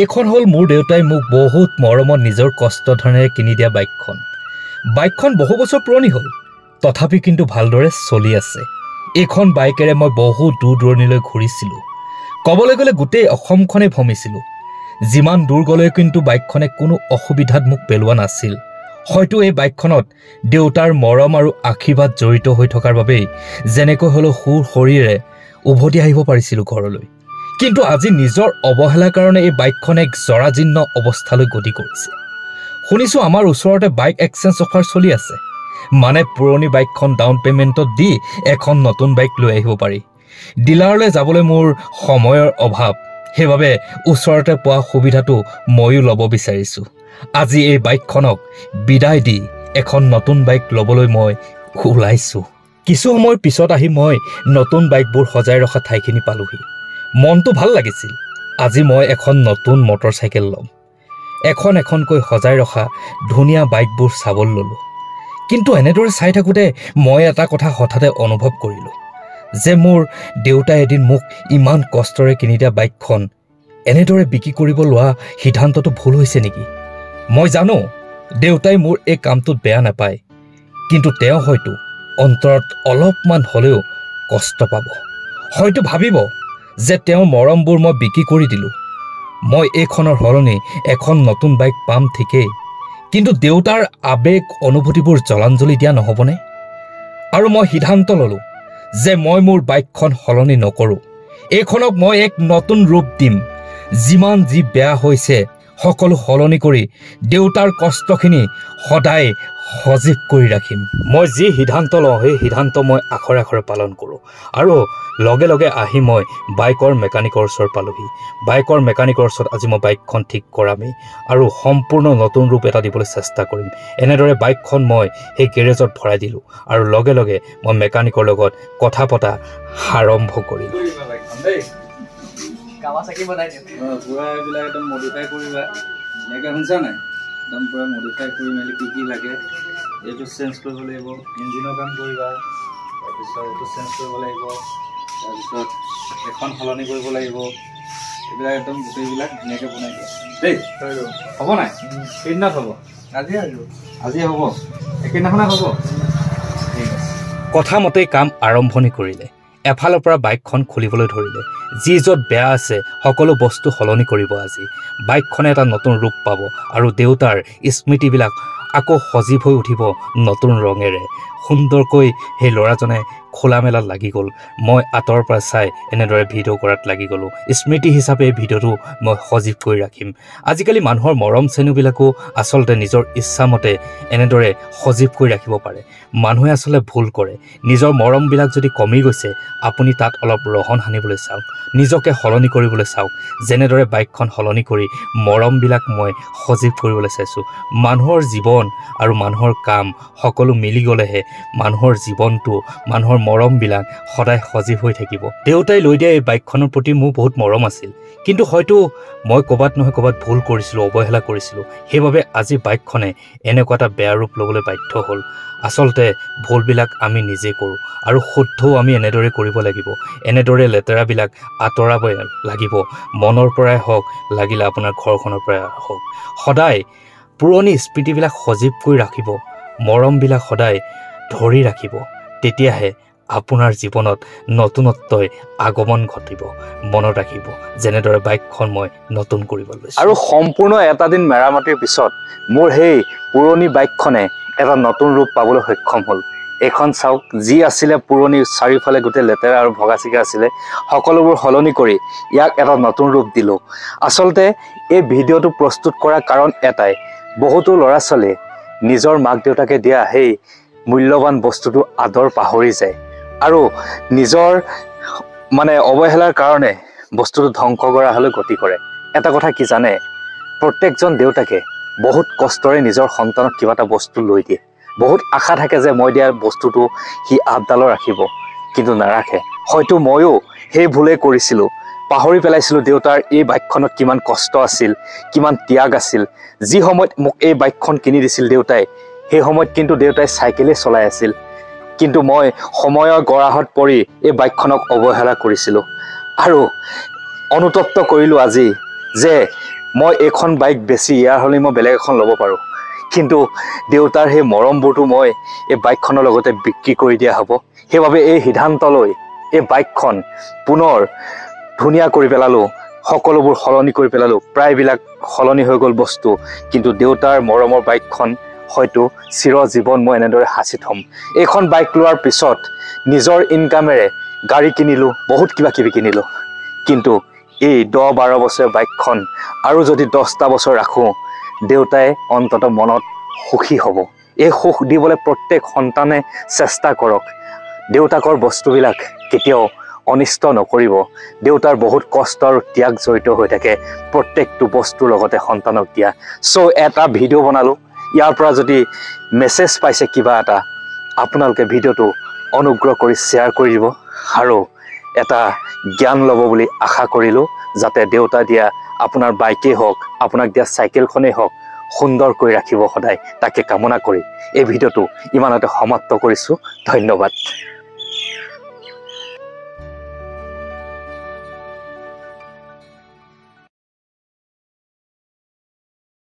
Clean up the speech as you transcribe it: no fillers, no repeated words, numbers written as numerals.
এইখন হ'ল মোৰ দেউতাই মোক বহুত মৰমত নিজৰ কষ্ট ধৰণেৰে কিনি দিয়া বাইকখন। বাইকখন বহু বছৰ পুৰণি হ'ল, তথাপি কিন্তু ভালদৰে চলি আছে। এইখন বাইকেৰে মই বহু দূৰ দূৰণিলৈ ঘূৰিছিলোঁ। ক'বলৈ গ'লে গোটেই অসমখনেই ভ্ৰমিছিলোঁ। যিমান দূৰ গ'লেও কিন্তু বাইকখনে কোনো অসুবিধাত মোক পেলোৱা নাছিল। হয়তো এই বাইকখনত দেউতাৰ মৰম আৰু আশীৰ্বাদ জড়িত হৈ থকাৰ বাবেই যেনেকৈ হ'লেও সুৰ শৰীৰে উভতি আহিব পাৰিছিলোঁ ঘৰলৈ। কিন্তু আজি নিজৰ অৱহেলাৰ কাৰণে এই বাইকখন এক জৰাজীৰ্ণ অৱস্থালৈ গতি কৰিছে। শুনিছোঁ আমাৰ ওচৰতে বাইক এক্সচেঞ্জ অফাৰ চলি আছে, মানে পুৰণি বাইকখন ডাউন পে'মেণ্টত দি এখন নতুন বাইক লৈ আহিব পাৰি। ডিলাৰলৈ যাবলৈ মোৰ সময়ৰ অভাৱ, সেইবাবে ওচৰতে পোৱা সুবিধাটো ময়ো ল'ব বিচাৰিছোঁ। আজি এই বাইকখনক বিদায় দি এখন নতুন বাইক ল'বলৈ মই ওলাইছোঁ। কিছু সময়ৰ পিছত আহি মই নতুন বাইকবোৰ সজাই ৰখা ঠাইখিনি পালোহি। মনটো ভাল লাগিছিল। আজি মই এখন নতুন মটৰচাইকেল ল'ম। এখন এখনকৈ সজাই ৰখা ধুনীয়া বাইকবোৰ চাবলৈ ল'লোঁ। কিন্তু এনেদৰে চাই থাকোঁতে মই এটা কথা হঠাতে অনুভৱ কৰিলোঁ যে মোৰ দেউতাই এদিন মোক ইমান কষ্টৰে কিনি দিয়া বাইকখন এনেদৰে বিক্ৰী কৰিব লোৱা সিদ্ধান্তটো ভুল হৈছে নেকি? মই জানো দেউতাই মোৰ এই কামটোত বেয়া নাপায়, কিন্তু তেওঁ হয়তো অন্তৰত অলপমান হ'লেও কষ্ট পাব। হয়তো ভাবিব যে তেওঁৰ মৰমবোৰ মই বিক্ৰী কৰি দিলোঁ। মই এইখনৰ সলনি এখন নতুন বাইক পাম ঠিকেই, কিন্তু দেউতাৰ আৱেগ অনুভূতিবোৰ জলাঞ্জলি দিয়া নহ'বনে? আৰু মই সিদ্ধান্ত ল'লোঁ যে মই মোৰ বাইকখন সলনি নকৰোঁ। এইখনক মই এক নতুন ৰূপ দিম। যিমান যি বেয়া হৈছে সকলো সলনি কৰি দেউতাৰ কষ্টখিনি সদায় সজীৱ কৰি ৰাখিম। মই যি সিদ্ধান্ত লওঁ সেই সিদ্ধান্ত মই আখৰে আখৰে পালন কৰোঁ। আৰু লগে লগে আহি মই বাইকৰ মেকানিকৰ ওচৰত পালোহি। বাইকৰ মেকানিকৰ ওচৰত আজি মই বাইকখন ঠিক কৰামেই আৰু সম্পূৰ্ণ নতুন ৰূপ এটা দিবলৈ চেষ্টা কৰিম। এনেদৰে বাইকখন মই সেই গেৰেজত ভৰাই দিলোঁ আৰু লগে লগে মই মেকানিকৰ লগত কথা পতা আৰম্ভ কৰিলোঁ। পুৰা এইবিলাক একদম মডিফাই কৰিবা, এনেকৈ শুনিছা নাই? একদম পুৰা মডিফাই কৰি মেলি কি লাগে এইটো চেঞ্জ কৰিব লাগিব। ইঞ্জিনৰ কাম কৰিবা, তাৰপিছত এইটো চেঞ্জ কৰিব লাগিব, তাৰপিছত এখন সলনি কৰিব লাগিব। এইবিলাক একদম গোটেইবিলাক ধুনীয়াকৈ বনাই দিয়া দেই। হ'ব নাই? সেইদিনাত হ'ব? আজি হ'ব? একেদিনাখনে হ'ব? ঠিক আছে। কথা মতেই কাম আৰম্ভণি কৰিলে। এফালৰ পৰা বাইকখন খুলিবলৈ ধৰিলে। যি য'ত বেয়া আছে সকলো বস্তু সলনি কৰিব আজি। বাইকখনে এটা নতুন ৰূপ পাব আৰু দেউতাৰ স্মৃতিবিলাক আকৌ সজীৱ হৈ উঠিব নতুন ৰঙেৰে। সুন্দৰকৈ সেই ল'ৰাজনে খোলা মেলাত লাগি গ'ল। মই আঁতৰৰ পৰা চাই এনেদৰে ভিডিঅ' কৰাত লাগি গ'লোঁ। স্মৃতি হিচাপে এই ভিডিঅ'টো মই সজীৱ কৰি ৰাখিম। আজিকালি মানুহৰ মৰম চেনেহবিলাকো আচলতে নিজৰ ইচ্ছামতে এনেদৰে সজীৱ কৰি ৰাখিব পাৰে। মানুহে আচলতে ভুল কৰে। নিজৰ মৰমবিলাক যদি কমি গৈছে আপুনি তাত অলপ ৰহণ সানিবলৈ চাওক, নিজকে সলনি কৰিবলৈ চাওক। যেনেদৰে বাইকখন সলনি কৰি মৰমবিলাক মই সজীৱ কৰিবলৈ চাইছোঁ। মানুহৰ জীৱন আৰু মানুহৰ কাম সকলো মিলি গ'লেহে মানুহৰ জীৱনটো, মানুহৰ মৰমবিলাক সদায় সজীৱ হৈ থাকিব। দেউতাই লৈ দিয়া এই বাইকখনৰ প্ৰতি মোৰ বহুত মৰম আছিল, কিন্তু হয়তো মই ক'ৰবাত নহয় ক'ৰবাত ভুল কৰিছিলোঁ, অৱহেলা কৰিছিলোঁ। সেইবাবে আজি বাইকখনে এনেকুৱা এটা বেয়া ৰূপ ল'বলৈ বাধ্য হ'ল। আচলতে ভুলবিলাক আমি নিজে কৰোঁ আৰু শুদ্ধও আমি এনেদৰে কৰিব লাগিব। এনেদৰে লেতেৰাবিলাক আঁতৰাব লাগিব। মনৰ পৰাই হওক, লাগিলে আপোনাৰ ঘৰখনৰ পৰাই হওক। সদায় পুৰণি স্মৃতিবিলাক সজীৱ কৰি ৰাখিব, মৰমবিলাক সদায় ধৰি ৰাখিব। তেতিয়াহে আপোনাৰ জীৱনত নতুনত্বই আগমন ঘটিব। মনত ৰাখিব, যেনেদৰে বাইকখন মই নতুন কৰিব লৈছোঁ। আৰু সম্পূৰ্ণ এটা দিন মেৰামতিৰ পিছত মোৰ সেই পুৰণি বাইকখনে এটা নতুন ৰূপ পাবলৈ সক্ষম হ'ল। এইখন চাওক, যি আছিলে পুৰণি চাৰিওফালে গোটেই লেতেৰা আৰু ভগা চিগা আছিলে, সকলোবোৰ সলনি কৰি ইয়াক এটা নতুন ৰূপ দিলোঁ। আচলতে এই ভিডিঅ'টো প্ৰস্তুত কৰাৰ কাৰণ এটাই, বহুতো ল'ৰা ছোৱালীয়ে নিজৰ মাক দেউতাকে দিয়া সেই মূল্যৱান বস্তুটো আদৰ পাহৰি যায় আৰু নিজৰ অৱহেলাৰ কাৰণে বস্তুটো ধ্বংস কৰা হ'লে গতি কৰে। এটা কথা কি জানে, প্ৰত্যেকজন দেউতাকে বহুত কষ্টৰে নিজৰ সন্তানক কিবা এটা বস্তু লৈ দিয়ে। বহুত আশা থাকে যে মই দিয়া বস্তুটো সি আপডালো ৰাখিব, কিন্তু নাৰাখে। হয়তো ময়ো সেই ভুলেই কৰিছিলোঁ। পাহৰি পেলাইছিলোঁ দেউতাৰ এই বাইকখনত কিমান কষ্ট আছিল, কিমান ত্যাগ আছিল। যি সময়ত মোক এই বাইকখন কিনি দিছিল দেউতাই, সেই সময়ত কিন্তু দেউতাই চাইকেলেই চলাই আছিল, কিন্তু মই সময়ৰ গৰাহত পৰি এই বাইকখনক অৱহেলা কৰিছিলোঁ আৰু অনুতপ্ত কৰিলোঁ আজি যে মই এইখন বাইক বেছি ইয়াৰ হ'লে মই বেলেগ এখন ল'ব পাৰোঁ, কিন্তু দেউতাৰ সেই মৰমবোৰতো মই এই বাইকখনৰ লগতে বিক্ৰী কৰি দিয়া হ'ব। সেইবাবে এই সিদ্ধান্ত লৈ এই বাইকখন পুনৰ ধুনীয়া কৰি পেলালোঁ, সকলোবোৰ সলনি কৰি পেলালোঁ, প্ৰায়বিলাক সলনি হৈ গ'ল বস্তু, কিন্তু দেউতাৰ মৰমৰ বাইকখন হয়তো চিৰজীৱন মই এনেদৰে সাঁচি থ'ম। এইখন বাইক লোৱাৰ পিছত নিজৰ ইনকামেৰে গাড়ী কিনিলোঁ, বহুত কিবা কিবি কিনিলোঁ, কিন্তু এই 10-12 বছৰীয়া বাইকখন আৰু যদি 10টা বছৰ ৰাখোঁ, দেউতাই অন্ততঃ মনত সুখী হ'ব। এই সুখ দিবলৈ প্ৰত্যেক সন্তানে চেষ্টা কৰক। দেউতাকৰ বস্তুবিলাক কেতিয়াও অনিষ্ট নকৰিব। দেউতাৰ বহুত কষ্ট আৰু ত্যাগ জড়িত হৈ থাকে প্ৰত্যেকটো বস্তুৰ লগতে সন্তানক দিয়া। চ' এটা ভিডিঅ' বনালোঁ, ইয়াৰ পৰা যদি মেছেজ পাইছে কিবা এটা, আপোনালোকে ভিডিঅ'টো অনুগ্ৰহ কৰি শ্বেয়াৰ কৰি দিব আৰু এটা জ্ঞান ল'ব বুলি আশা কৰিলোঁ, যাতে দেউতা দিয়া আপোনাৰ বাইকেই হওক, আপোনাক দিয়া চাইকেলখনেই হওক, সুন্দৰকৈ ৰাখিব সদায়, তাকে কামনা কৰি এই ভিডিঅ'টো ইমানতে সমাপ্ত কৰিছোঁ। ধন্যবাদ।